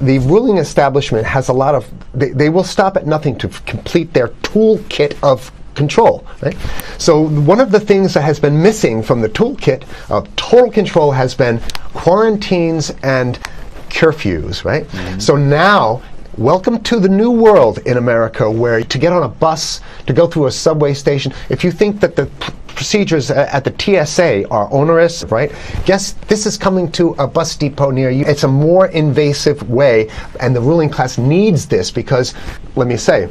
The ruling establishment has a lot of, they will stop at nothing to complete their toolkit of control, right? So one of the things that has been missing from the toolkit of total control has been quarantines and curfews, right? Mm-hmm. So now, welcome to the new world in America, where to get on a bus, to go through a subway station, if you think that the procedures at the TSA are onerous, right? Guess this is coming to a bus depot near you. It's a more invasive way, and the ruling class needs this because, let me say,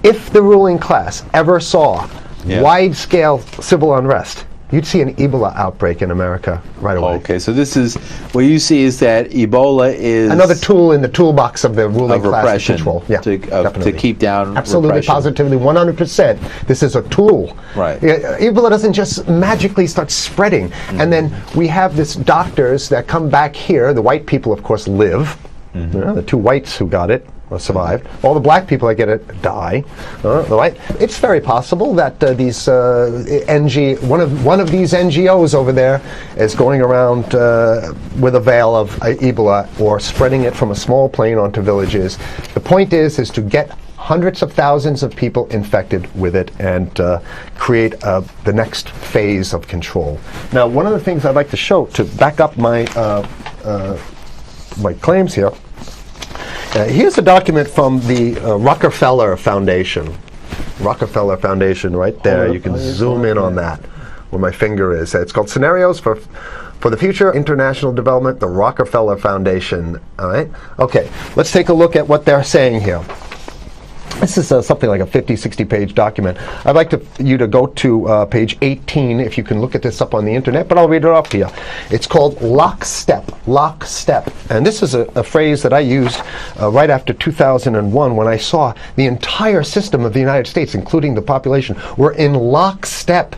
if the ruling class ever saw wide-scale civil unrest, you'd see an Ebola outbreak in America right away. Okay, so this is, what you see is that Ebola is another tool in the toolbox of the ruling class control. Yeah, to keep down absolutely, repression. Positively, 100%. This is a tool. Right. Ebola doesn't just magically start spreading. Mm-hmm. And then we have this doctors that come back here. The white people, of course, live. Mm-hmm. The two whites who got it or survived. All the black people that get it die. Right? It's very possible that these one of these NGOs over there is going around with a veil of Ebola or spreading it from a small plane onto villages. The point is to get hundreds of thousands of people infected with it and create the next phase of control. Now, one of the things I'd like to show to back up my my claims here. Here's a document from the Rockefeller Foundation. Rockefeller Foundation, right there. You can zoom in on that, where my finger is. It's called Scenarios for the Future International Development, the Rockefeller Foundation. All right. Okay. Let's take a look at what they're saying here. This is something like a 50, 60-page document. I'd like you to go to page 18, if you can look at this up on the internet, but I'll read it off to you. It's called lockstep, lockstep. And this is a phrase that I used right after 2001 when I saw the entire system of the United States, including the population, were in lockstep.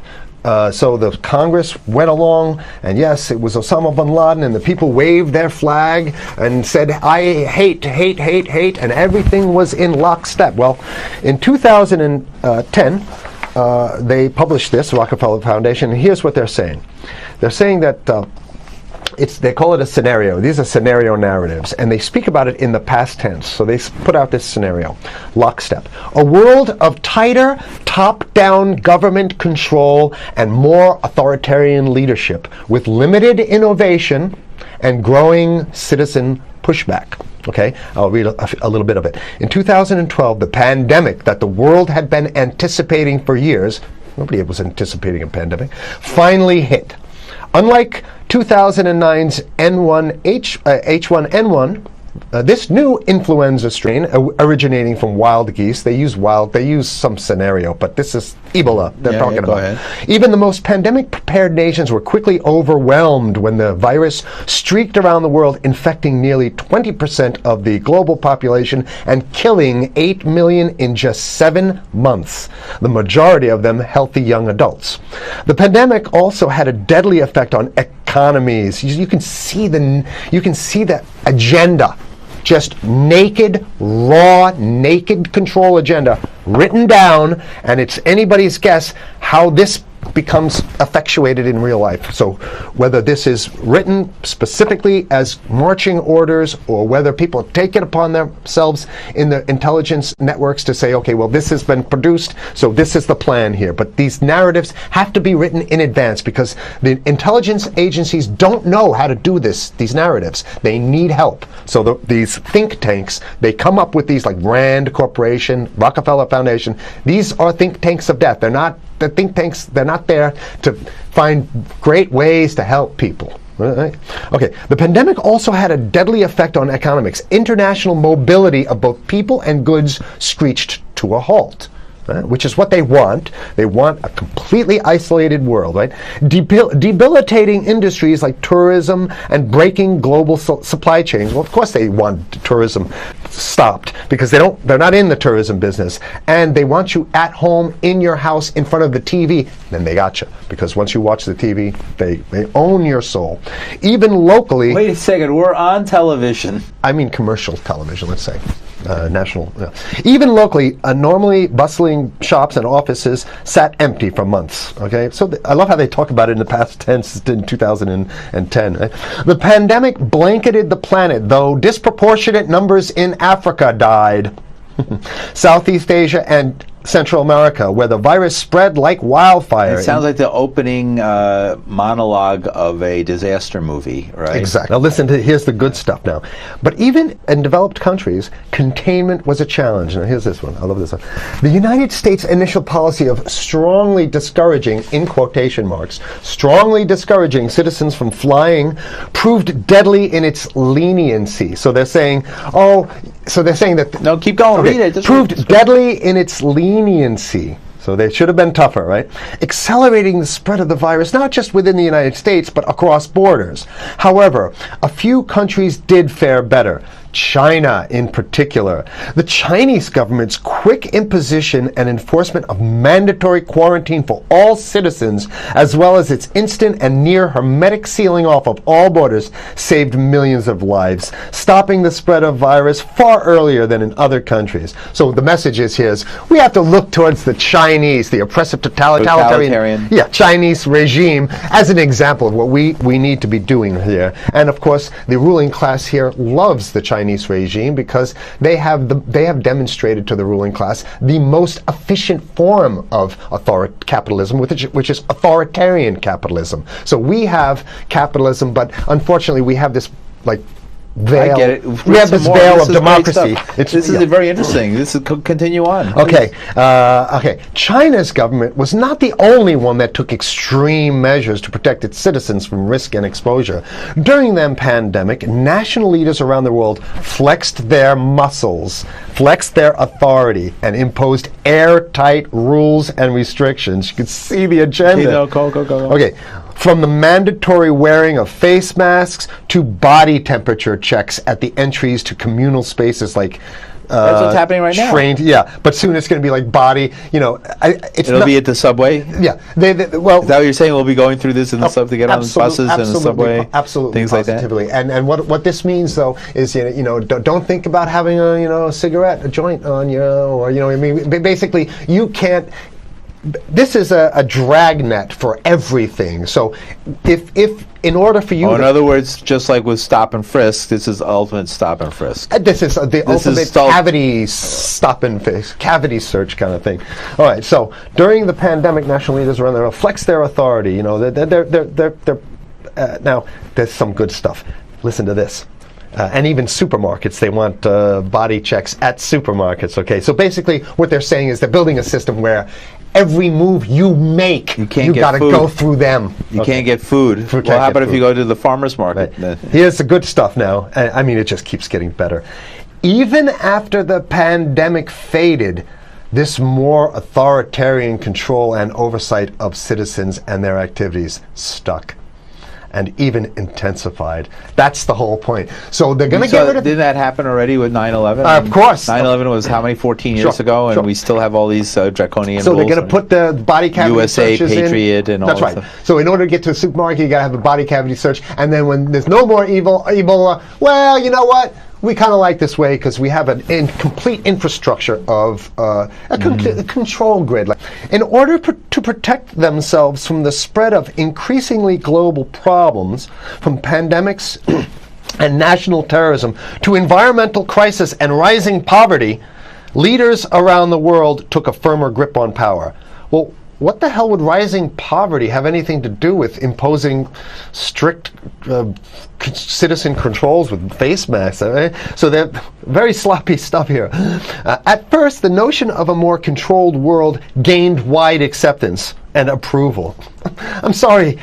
So the Congress went along, and yes, it was Osama bin Laden, and the people waved their flag and said, I hate, hate, hate, hate, and everything was in lockstep. Well, in 2010, they published this, Rockefeller Foundation, and here's what they're saying. They're saying that they call it a scenario. These are scenario narratives, and they speak about it in the past tense. So they put out this scenario, lockstep. A world of tighter, top-down government control and more authoritarian leadership with limited innovation and growing citizen pushback. Okay, I'll read a little bit of it. In 2012, the pandemic that the world had been anticipating for years, nobody was anticipating a pandemic, finally hit. Unlike 2009's H1N1, this new influenza strain originating from wild geese, they use some scenario, but this is Ebola they're talking about. Ahead. Even the most pandemic-prepared nations were quickly overwhelmed when the virus streaked around the world, infecting nearly 20% of the global population and killing 8 million in just 7 months, the majority of them healthy young adults. The pandemic also had a deadly effect on economies. You can see the agenda. Just naked, raw, naked control agenda written down, and it's anybody's guess how this becomes effectuated in real life. So whether this is written specifically as marching orders or whether people take it upon themselves in the intelligence networks to say, okay, well, this has been produced, so this is the plan here. But these narratives have to be written in advance because the intelligence agencies don't know how to do these narratives. They need help. So these think tanks, they come up with these like Rand Corporation, Rockefeller Foundation. These are think tanks of death. They're not the think tanks, they're not there to find great ways to help people. Right? Okay, the pandemic also had a deadly effect on economics. International mobility of both people and goods screeched to a halt. Which is what they want. They want a completely isolated world, right? Debilitating industries like tourism and breaking global supply chains. Well, of course they want tourism stopped because they're not in the tourism business, and they want you at home in your house in front of the TV. Then they got you, because once you watch the TV, they own your soul. Even locally. Wait a second, we're on television. I mean commercial television, let's say. National. Even locally, normally bustling shops and offices sat empty for months. Okay, so I love how they talk about it in the past tense in 2010. Right? The pandemic blanketed the planet, though disproportionate numbers in Africa died. Southeast Asia and Central America, where the virus spread like wildfire. It sounds like the opening monologue of a disaster movie, right? Exactly. Now listen here's the good stuff now. But even in developed countries, containment was a challenge. Now here's this one. I love this one. The United States' initial policy of strongly discouraging, in quotation marks, strongly discouraging citizens from flying proved deadly in its leniency. So they're saying, that... No, keep going. Okay, read it. proved deadly in its leniency. So they should have been tougher, right? Accelerating the spread of the virus, not just within the United States, but across borders. However, a few countries did fare better. China in particular. The Chinese government's quick imposition and enforcement of mandatory quarantine for all citizens, as well as its instant and near hermetic sealing off of all borders, saved millions of lives, stopping the spread of virus far earlier than in other countries. So the message is here is we have to look towards the Chinese, the oppressive totalitarian. Chinese regime as an example of what we need to be doing here. And of course, the ruling class here loves the Chinese regime because they have demonstrated to the ruling class the most efficient form of capitalism, which is authoritarian capitalism. So we have capitalism, but unfortunately we have this veil. I get it. We have this veil of democracy. This is very interesting. This is continue on. Okay. China's government was not the only one that took extreme measures to protect its citizens from risk and exposure. During the pandemic, national leaders around the world flexed their muscles, flexed their authority, and imposed airtight rules and restrictions. You can see the agenda. Okay, go. Okay. From the mandatory wearing of face masks to body temperature checks at the entries to communal spaces like that's what's happening right now. But soon it's going to be like body. It'll be at the subway. Yeah, is that what you're saying? We'll be going through this in the subway to get on the buses and the subway, absolutely, things positively. like that. And what this means though is don't think about having a cigarette, a joint on you, or basically you can't. This is a dragnet for everything. So if in order for you in other words, just like with stop and frisk, this is ultimate stop and frisk. This is the ultimate cavity search kind of thing. All right, so during the pandemic, national leaders around the world flex their authority. Now there's some good stuff. Listen to this. And even supermarkets, they want body checks at supermarkets. Okay, so basically what they're saying is they're building a system where every move you make, you got to go through them. You can't get food. What happens if you go to the farmer's market? Right. Here's the good stuff now. I mean, it just keeps getting better. Even after the pandemic faded, this more authoritarian control and oversight of citizens and their activities stuck. And even intensified. That's the whole point. So they're going to get rid of... Didn't that happen already with 9/11? Of course. 9/11 was how many? 14 years ago, and we still have all these draconian so rules. So they're going to put the body cavity USA searches Patriot and all that. That's right. So in order to get to a supermarket, you got to have a body cavity search. And then when there's no more Ebola, well, you know what? We kind of like this way because we have a complete infrastructure of a control grid. In order to protect themselves from the spread of increasingly global problems, from pandemics and national terrorism to environmental crisis and rising poverty, leaders around the world took a firmer grip on power. Well, what the hell would rising poverty have anything to do with imposing strict citizen controls with face masks? So they're very sloppy stuff here. At first, the notion of a more controlled world gained wide acceptance and approval. I'm sorry.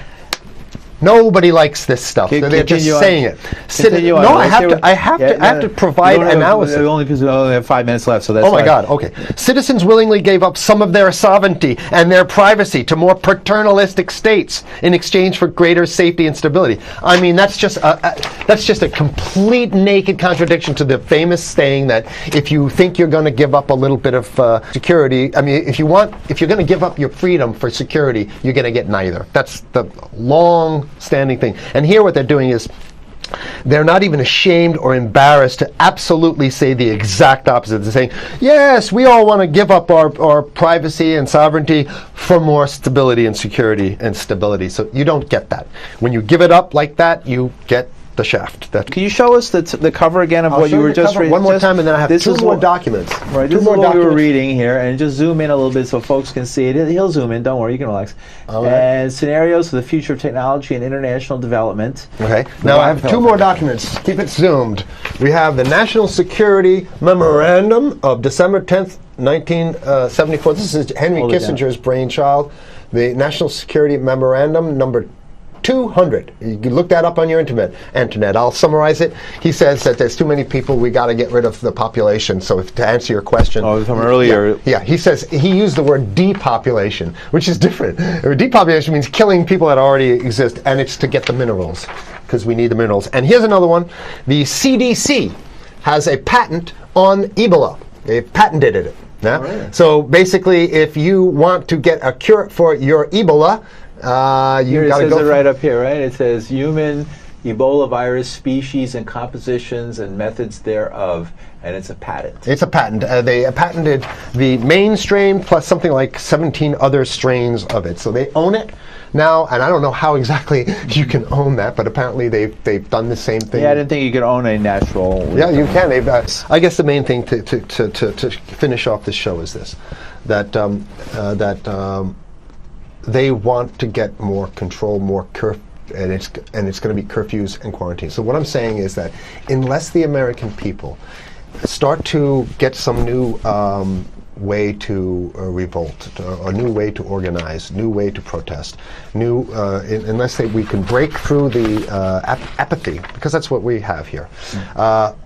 Nobody likes this stuff. They're just saying it. Continue on. No, I have to provide analysis. Only because we only have 5 minutes left, so that's Oh my God, okay. Citizens willingly gave up some of their sovereignty and their privacy to more paternalistic states in exchange for greater safety and stability. I mean, that's just a complete naked contradiction to the famous saying that if you think you're going to give up a little bit of security, I mean, if you're going to give up your freedom for security, you're going to get neither. That's the long-standing thing. And here what they're doing is they're not even ashamed or embarrassed to absolutely say the exact opposite. They're saying, yes, we all want to give up our privacy and sovereignty for more stability and security and stability. So you don't get that. When you give it up like that, you get the shaft. Can you show us the cover again of what you were just reading? One more time, and then I have two more documents. Right, this is what we were reading here, and just zoom in a little bit so folks can see it. He'll zoom in, don't worry, you can relax. All right. And scenarios for the future of technology and international development. Okay, now I have two more documents. Keep it zoomed. We have the National Security Memorandum of December 10th, 1974. This is Henry Kissinger's brainchild. The National Security Memorandum number 200. You can look that up on your internet. I'll summarize it. He says that there's too many people, we got to get rid of the population. So to answer your question. From earlier. Yeah, he says, he used the word depopulation, which is different. Depopulation means killing people that already exist, and it's to get the minerals, because we need the minerals. And here's another one. The CDC has a patent on Ebola. They've patented it. Yeah? Right. So basically, if you want to get a cure for your Ebola, you got to go. It right up here, right? It says human Ebola virus species and compositions and methods thereof, and it's a patent. It's a patent. They patented the main strain plus something like 17 other strains of it. So they own it now, and I don't know how exactly you can own that, but apparently they've done the same thing. Yeah, I didn't think you could own a natural. Yeah, you can. I guess the main thing to finish off this show is this: that they want to get more control, more and it's going to be curfews and quarantines. So what I'm saying is that unless the American people start to get some new way to revolt, a new way to organize, new way to protest, unless we can break through the apathy, because that's what we have here,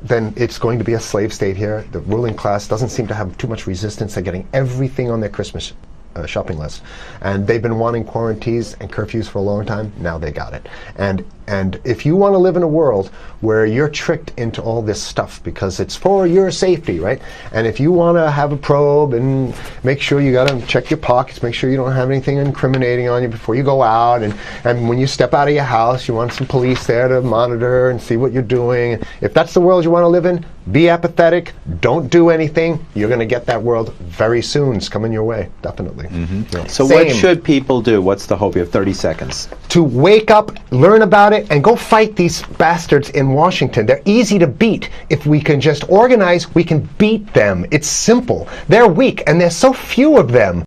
then it's going to be a slave state here. The ruling class doesn't seem to have too much resistance. They're getting everything on their Christmas shopping list, and they've been wanting quarantines and curfews for a long time. Now they got it. And if you want to live in a world where you're tricked into all this stuff because it's for your safety, right? And if you want to have a probe and make sure you got to check your pockets, make sure you don't have anything incriminating on you before you go out, and when you step out of your house, you want some police there to monitor and see what you're doing. If that's the world you want to live in, be apathetic, don't do anything. You're going to get that world very soon. It's coming your way, definitely. Mm-hmm. Yeah. So what should people do? What's the hope? You have 30 seconds. To wake up, learn about it, and go fight these bastards in Washington. They're easy to beat. If we can just organize, we can beat them. It's simple. They're weak, and there's so few of them.